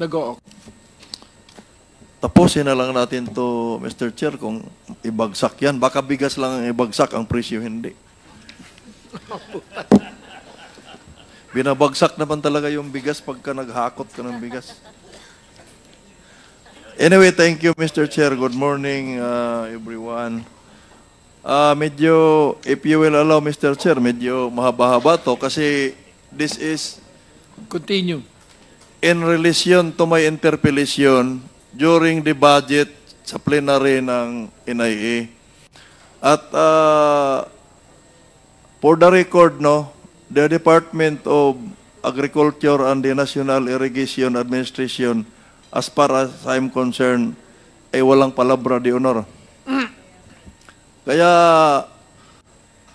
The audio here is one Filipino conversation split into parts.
Nag-o. Tapusin na lang natin to, Mr. Chair, kung ibagsak yan. Baka bigas lang ang ibagsak, ang presyo hindi. Binabagsak naman talaga yung bigas pagka naghakot ka ng bigas. Anyway, thank you, Mr. Chair. Good morning, everyone. Medyo, if you will allow, Mr. Chair, medyo mahaba-haba to kasi this is Continue. in relation to my interpellation during the budget sa plenary ng NIA. At for the record, no, the Department of Agriculture and the National Irrigation Administration, as far as I'm concerned, ay walang palabra de honor. Kaya,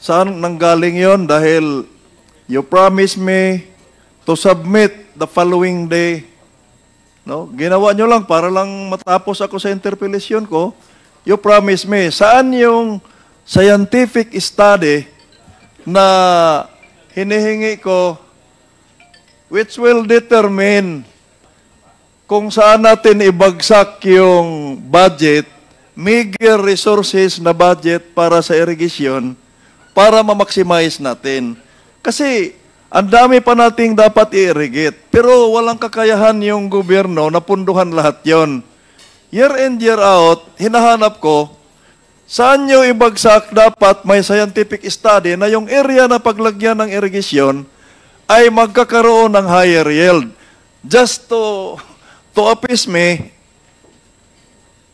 saan nanggaling yon? Dahil you promised me to submit the following day. No? Ginawa nyo lang para lang matapos ako sa interpellation ko. You promised me. Saan yung scientific study na hinihingi ko which will determine kung saan natin ibagsak yung budget, meager resources na budget para sa irrigation para ma-maximize natin. Kasi ang dami pa nating dapat i-irrigate. Pero walang kakayahan yung gobyerno na punduhan lahat yon. Year in, year out, hinahanap ko, saan nyo ibagsak dapat may scientific study na yung area na paglagyan ng irrigation ay magkakaroon ng higher yield. Just to appease me,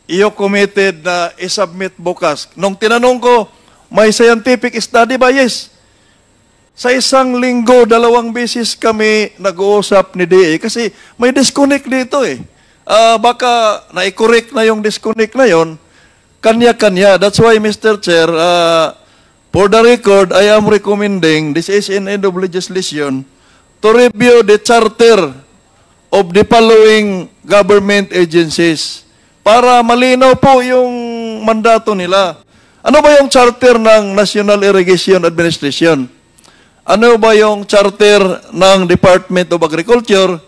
iyo committed na i-submit bukas. Nung tinanong ko, may scientific study ba? Yes. Sa isang linggo, 2 beses kami nag-uusap ni DA kasi may disconnect dito eh. Baka na-correct na yung disconnect na yon, kanya-kanya. That's why, Mr. Chair, for the record, I am recommending, this is in end of legislation, to review the charter of the following government agencies para malinaw po yung mandato nila. Ano ba yung charter ng National Irrigation Administration? Ano ba yung charter ng Department of Agriculture?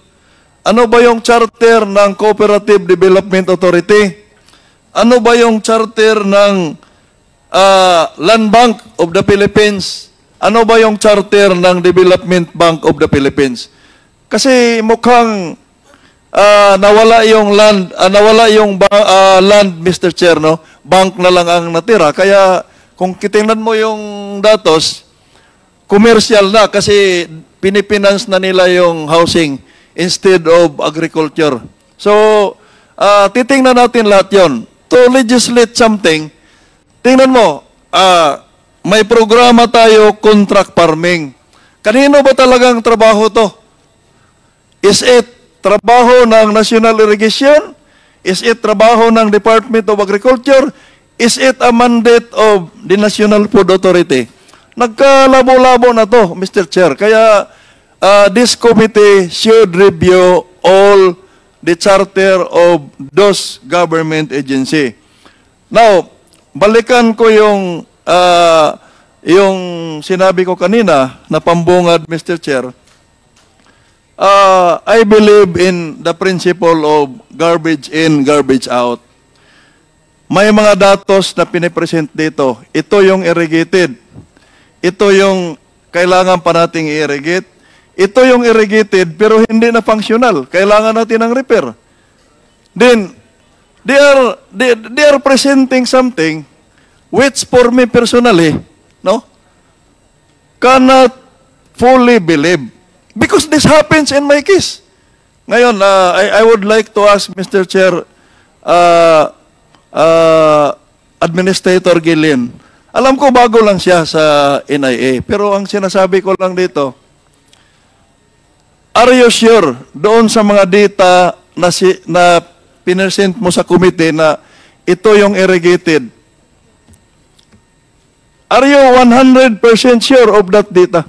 Ano ba yung charter ng Cooperative Development Authority? Ano ba yung charter ng Land Bank of the Philippines? Ano ba yung charter ng Development Bank of the Philippines? Kasi mukhang nawala yung land, land, Mr. Chair, no? Bank na lang ang natira. Kaya kung kitingnan mo yung datos, commercial na kasi pinipinance na nila yung housing instead of agriculture. So, titingnan natin lahat yon. To legislate something, tingnan mo, may programa tayo, contract farming. Kanino ba talagang trabaho to? Is it trabaho ng National Irrigation? Is it trabaho ng Department of Agriculture? Is it a mandate of the National Food Authority? Nagkalabo-labo na to, Mr. Chair. Kaya this committee should review all the charter of those government agency. Now, balikan ko yung sinabi ko kanina na pambungad, Mr. Chair. I believe in the principle of garbage in, garbage out. May mga datos na pinipresent dito. Ito yung irrigated. Ito yung kailangan pa nating i-irrigate. Ito yung irrigated pero hindi na functional. Kailangan natin ng repair. Then, they are presenting something which for me personally, no, cannot fully believe. Because this happens in my case. Ngayon, I would like to ask Mr. Chair, Administrator Gillian, alam ko bago lang siya sa NIA, pero ang sinasabi ko lang dito, are you sure doon sa mga data na pinesent mo sa committee na ito yung irrigated? Are you 100% sure of that data?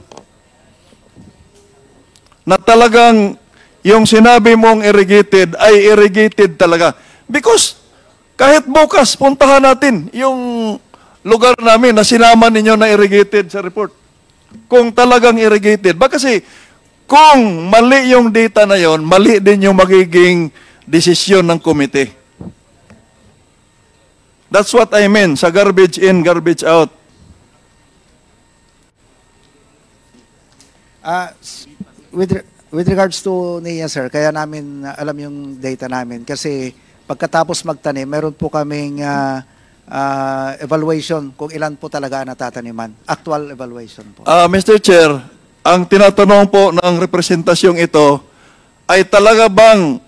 Na talagang yung sinabi mong irrigated ay irrigated talaga. Because kahit bukas, puntahan natin yung lugar namin na sinama ninyo na irrigated sa report. Kung talagang irrigated. Ba kasi, Kung mali yung data na yon, mali din yung magiging desisyon ng komite. That's what I mean sa garbage in, garbage out. With regards to NIA, sir, kaya namin alam yung data namin kasi pagkatapos magtanim, meron po kaming evaluation kung ilan po talaga ang natataniman. Actual evaluation po. Mr. Chair, ang tinatanong po ng representasyong ito ay talaga bang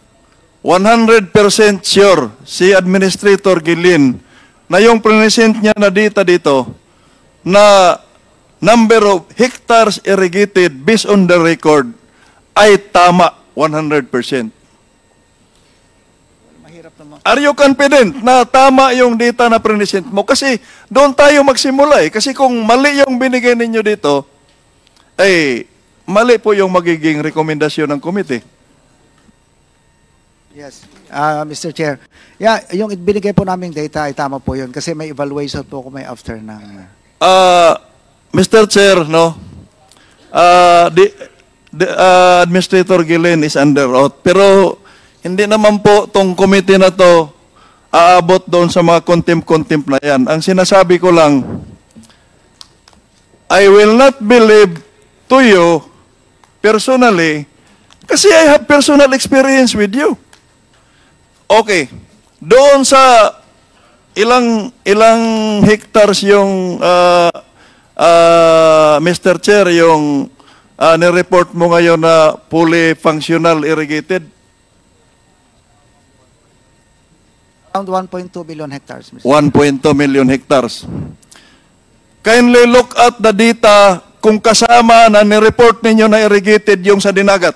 100% sure si Administrator Gilin na yung present niya na data dito na number of hectares irrigated based on the record ay tama 100%. Mahirap naman. Are you confident na tama yung data na present mo? Kasi doon tayo magsimula eh. Kasi kung mali yung binigay ninyo dito, ay mali po yung magiging rekomendasyon ng komite. Yes, Mr. Chair. Yeah, yung binigay po naming data ay tama po yun kasi may evaluation po kung may after ng... Mr. Chair, no? Administrator Gillen is under oath. Pero hindi naman po tong committee na to aabot doon sa mga contempt na yan. Ang sinasabi ko lang, I will not believe to you personally kasi I have personal experience with you. Okay. Doon sa ilang hectares yung Mr. Chair, yung nireport mo ngayon na fully functional irrigated? Around 1.2 billion hectares, Mr. 1.2 million hectares. Kindly look at the data kung kasama na nireport ninyo na irrigated yung sa dinagat.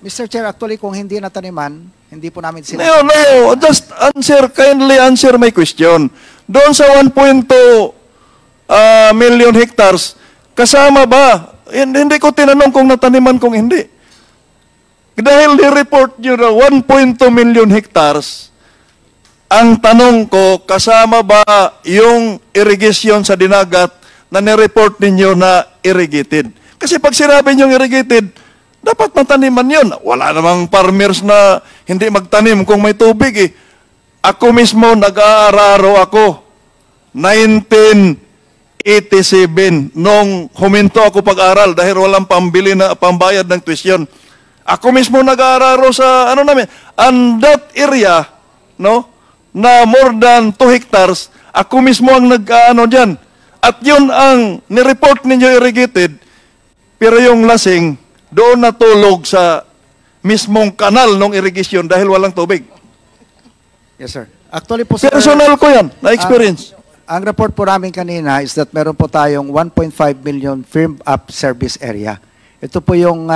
Mr. Chair, actually kung hindi nataniman, hindi po namin No, just kindly answer my question. Doon sa 1.2 million hectares, kasama ba? Hindi ko tinanong kung nataniman kung hindi. Dahil ni-report nyo na 1.2 million hectares, ang tanong ko, kasama ba yung irrigation sa dinagat na ni-report ninyo na irrigated? Kasi pag sinabi nyo irrigated, dapat mataniman yun. Wala namang farmers na hindi magtanim kung may tubig eh. Ako mismo nag-aararo ako. 1987 nung huminto ako pag-aral dahil walang pambili na pambayad ng tuition. Ako mismo nag-aararo sa and that area, no, na more than 2 hectares, ako mismo ang nag-ano diyan. At yun ang ni-report ninyo irrigated, pero yung lasing doon natulog sa mismong kanal ng irrigation dahil walang tubig. Yes, sir. Actually po, sir, Personal ko yan, na-experience. ang report po namin kanina is that meron po tayong 1.5 million firmed up service area. Ito po yung,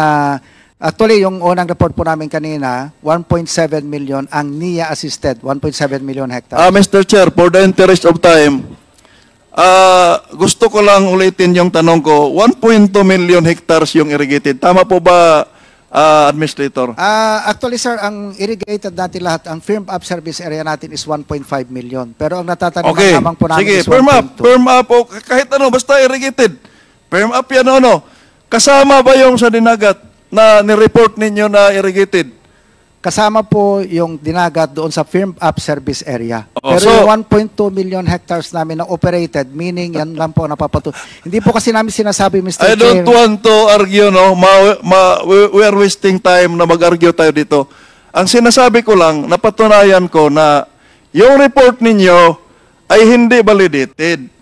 actually yung unang report po namin kanina, 1.7 million ang NIA assisted, 1.7 million hectares. Mr. Chair, for the interest of time, gusto ko lang ulitin yung tanong ko, 1.2 million hectares yung irrigated. Tama po ba, Administrator? Actually, sir, ang irrigated natin lahat, ang firmed up service area natin is 1.5 million. Pero ang natataniman Okay, lamang po namin sige, is firm up, 1.2. firm up, o kahit ano, basta irrigated. Firm up yan, ano. Kasama ba yung sa dinagat na nireport ninyo na irrigated? Kasama po yung dinagat doon sa firmed up service area. Oh, Pero so- yung 1.2 million hectares namin na operated, meaning yan lang po Hindi po kasi namin sinasabi, Mr. I Chair. don't want to argue, no? We are wasting time na mag-argue tayo dito. Ang sinasabi ko lang, napatunayan ko na yung report ninyo ay hindi validated.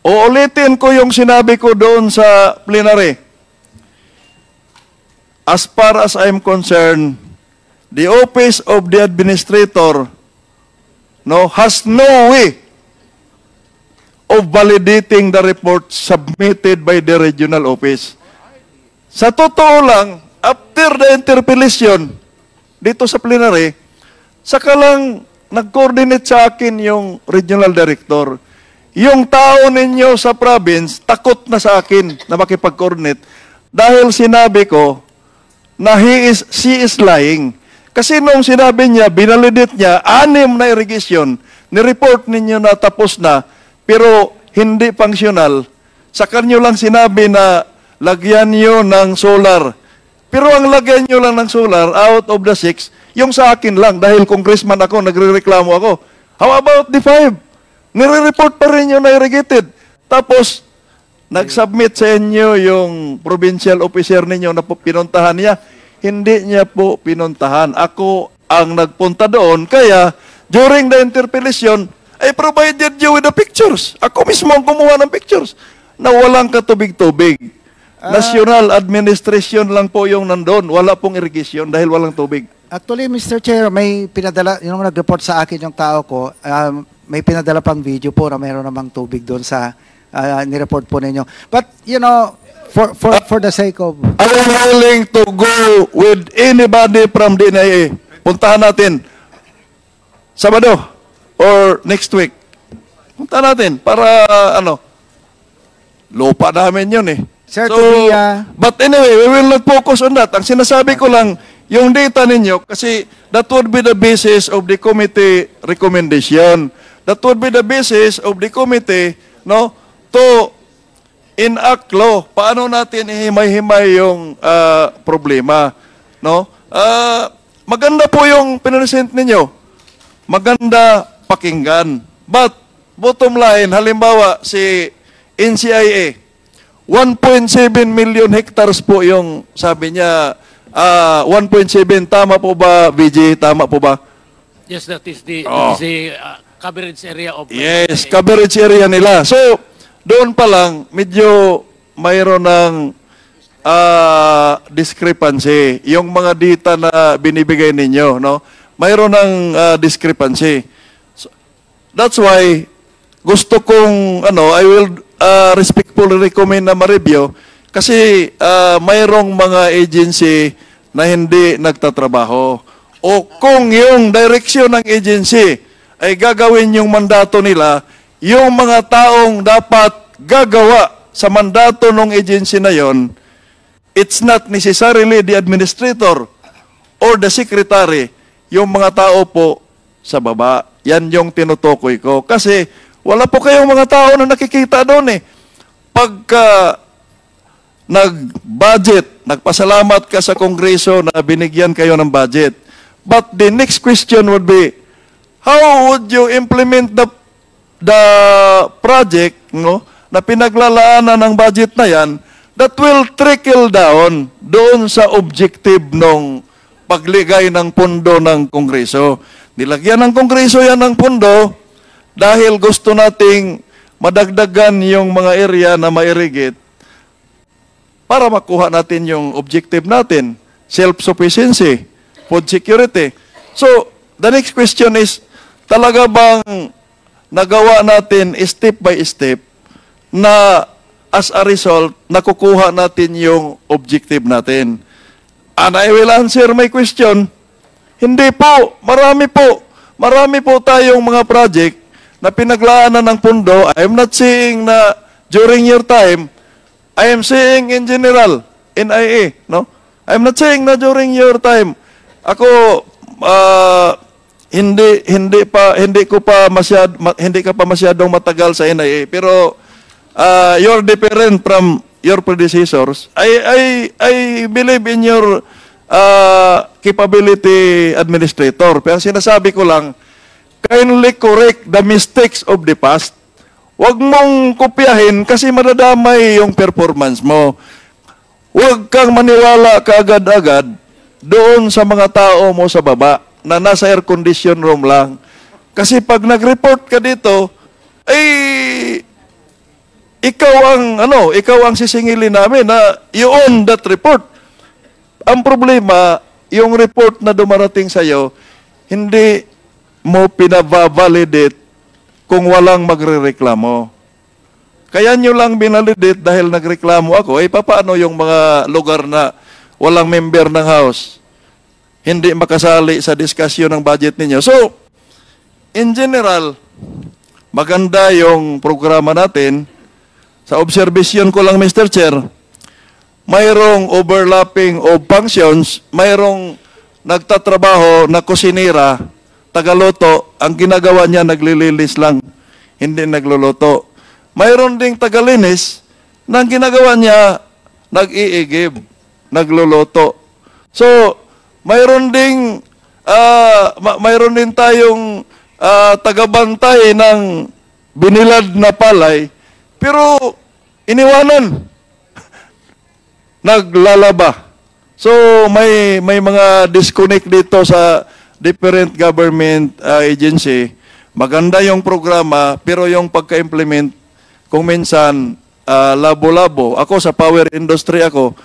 Uulitin ko yung sinabi ko doon sa plenary. As far as I'm concerned, the office of the administrator has no way of validating the report submitted by the regional office. Sa totoo lang, after the interpellation dito sa plenary, saka lang nag-coordinate sa akin yung regional director. Yung tao ninyo sa province, takot na sa akin na makipag-coordinate dahil sinabi ko na she is lying. Kasi nung sinabi niya, binalidate niya, 6 na irrigation, ni-report ninyo na tapos na, pero hindi functional. Sa kanyo lang sinabi na lagyan nyo ng solar. Pero ang lagyan nyo lang ng solar, out of the 6, yung sa akin lang, dahil congressman ako, nagre-reklamo ako. How about the 5? Nire-report pa rin yung na-irrigated. Tapos, nag-submit sa inyo yung provincial officer ninyo na pinuntahan niya. Hindi niya po pinuntahan. Ako ang nagpunta doon. Kaya, during the interpellation, I provided you with the pictures. Ako mismo ang kumuha ng pictures na walang katubig-tubig. National administration lang po yung nandun. Wala pong irrigation dahil walang tubig. Actually, Mr. Chair, may pinadala, yung nag-report sa akin yung tao ko, may pinadala pang video po na mayroon namang tubig doon sa nireport po ninyo. But, you know, for the sake of... I'm willing to go with anybody from the NIA. Puntahan natin. Sabado or next week. Puntahan natin para, lupa namin yun eh. Sir, but anyway, we will not focus on that. Ang sinasabi ko lang, yung data ninyo, kasi that would be the basis of the committee recommendation. That would be the basis of the committee, no, to enact law. Paano natin ihimay-himay yung problema, no? Maganda po yung pinresent ninyo. Maganda pakinggan. But, bottom line, halimbawa, si NCIA, 1.7 million hectares po yung sabi niya, 1.7, tama po ba, VJ? Tama po ba? Yes, that is the coverage area of... Yes, coverage area nila. So, doon pa lang, medyo mayroon ng discrepancy. Yung mga data na binibigay ninyo, no? Mayroon ng discrepancy. So, that's why, gusto kong, I will respectfully recommend na ma-review kasi mayroong mga agency na hindi nagtatrabaho. O kung yung direksyon ng agency ay gagawin yung mandato nila, yung mga taong dapat gagawa sa mandato ng agency na yon, it's not necessarily the administrator or the secretary, yung mga tao po sa baba. Yan yung tinutukoy ko. Kasi wala po kayong mga tao na nakikita doon eh. Pagka nag-budget, nagpasalamat ka sa Kongreso na binigyan kayo ng budget. But the next question would be, how would you implement the project, no, na pinaglalaanan ng budget na yan that will trickle down doon sa objective ng pagligay ng pondo ng Kongreso? Nilagyan ng Kongreso yan ng pondo dahil gusto nating madagdagan yung mga area na ma-irrigate para makuha natin yung objective natin, self-sufficiency, food security. So, the next question is, talaga bang nagawa natin step by step na as a result, nakukuha natin yung objective natin? And I will answer my question. Hindi po, marami po tayong mga project na pinaglaanan ng pundo. I am not saying na during your time, I am saying in general, NIA, no? I am not saying na during your time. Ako, hindi ka pa masyadong matagal sa NIA, pero you're different from your predecessors. I believe in your capability administrator. Pero sinasabi ko lang, kindly correct the mistakes of the past. Huwag mong kopyahin kasi madadamay yung performance mo. Huwag kang maniwala kaagad-agad doon sa mga tao mo sa baba na nasa air condition room lang. Kasi pag nag-report ka dito, ay ikaw ang sisingilin namin na you own that report. Ang problema, yung report na dumarating sa iyo, hindi mo pinabavalidate kung walang magrereklamo. Kaya nyo lang binalidate dahil nagreklamo ako, paano yung mga lugar na walang member ng House, hindi makasali sa diskusyon ng budget ninyo. So, in general, maganda yung programa natin. Sa observation ko lang, Mr. Chair, mayroong overlapping of functions, mayroong nagtatrabaho na kusinira, tagaloto, ang ginagawa niya naglililis lang, hindi nagluluto. Mayroon ding tagalinis na ang ginagawa niya nag-iigib, nagluluto. So, mayroon ding mayroon din tayong tagabantay ng binilad na palay, pero iniwanan. Naglalaba. So, may mga disconnect dito sa different government agency. Maganda yung programa, pero yung pagka-implement, kung minsan, labo-labo. Ako, sa power industry ako,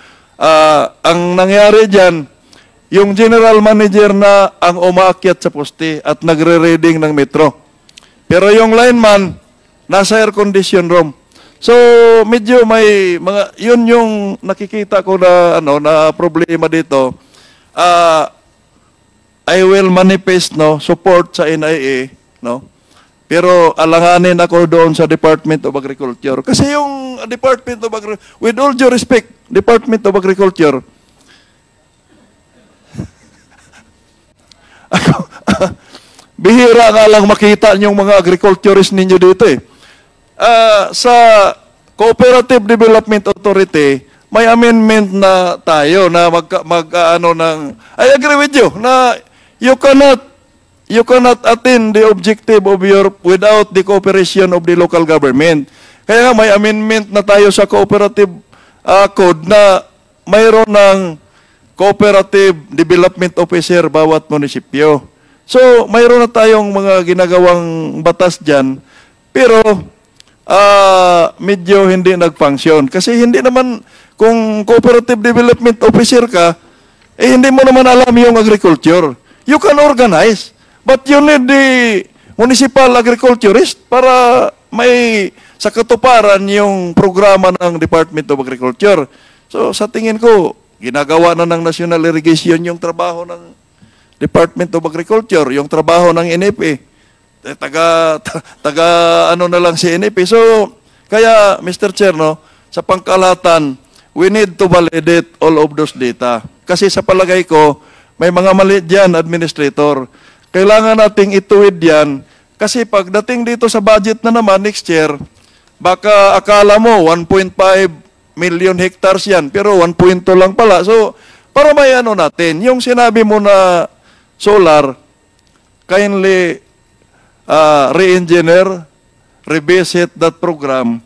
ang nangyari dyan, yung general manager na ang umaakyat sa poste at nagre-reading ng metro. Pero yung lineman, nasa air condition room. So, medyo may mga, yun yung nakikita ko na, na problema dito. I will manifest, support sa NIA, pero alanganin ako doon sa Department of Agriculture. Kasi yung Department of Agriculture, with all due respect, Department of Agriculture, bihira nga lang makita yung mga agriculturist ninyo dito eh. Sa Cooperative Development Authority, may amendment na tayo na I agree with you na you cannot attain the objective of your without the cooperation of the local government. Kaya nga may amendment na tayo sa Cooperative Code na mayroon ng Cooperative Development Officer bawat munisipyo. So, mayroon na tayong mga ginagawang batas dyan, pero medyo hindi nag-function. Kasi hindi naman, kung Cooperative Development Officer ka, hindi mo naman alam yung agriculture. You can organize, but you need the municipal agriculturist para may sa katuparan yung programa ng Department of Agriculture. So, sa tingin ko, ginagawa na ng National Irrigation yung trabaho ng Department of Agriculture, yung trabaho ng NFA. Na lang si NFA. So, kaya, Mr. Chair, sa pangkalahatan, we need to validate all of those data. Kasi sa palagay ko, may mga mali dyan, Administrator. Kailangan nating ituwid yan. Kasi pagdating dito sa budget na naman next year, baka akala mo 1.5 million hectares yan, pero 1.2 lang pala. So, para may natin, yung sinabi mo na solar, kindly re-engineer, revisit that program.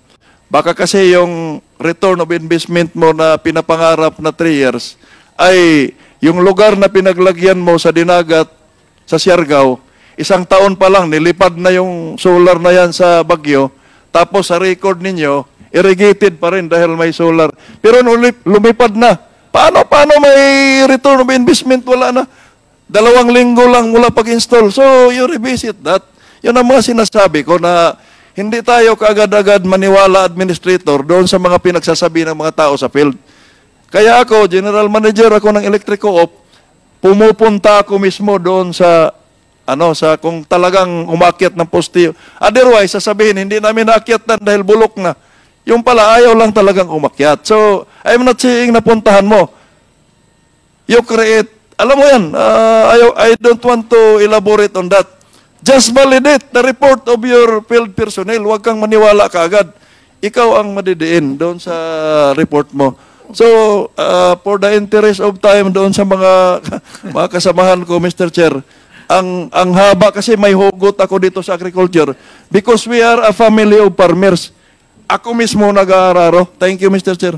Baka kasi yung return of investment mo na pinapangarap na 3 years, ay yung lugar na pinaglagyan mo sa Dinagat, sa Siargao, 1 taon pa lang, nilipad na yung solar na yan sa Baguio, tapos sa record ninyo, irrigated pa rin dahil may solar. Pero lumipad na. Paano may return of investment? Wala na. 2 linggo lang mula pag-install. So, you revisit that. Yun ang mga sinasabi ko na hindi tayo kaagad-agad maniwala, Administrator, doon sa mga pinagsasabi ng mga tao sa field. Kaya ako, General Manager ako ng Electric Co-op, pumupunta ako mismo doon sa kung talagang umakyat ng poste. Otherwise, sasabihin, hindi namin naakyatan dahil bulok na. Yung pala, ayaw lang talagang umakyat. So, I'm not saying na puntahan mo. You create, alam mo yan, I don't want to elaborate on that. Just validate the report of your field personnel. Huwag kang maniwala kaagad. Ikaw ang madidiin doon sa report mo. So, for the interest of time doon sa mga kasamahan ko, Mr. Chair, ang haba kasi may hugot ako dito sa agriculture because we are a family of farmers. Ako mismo nag-aararo. Thank you, Mr. Chair.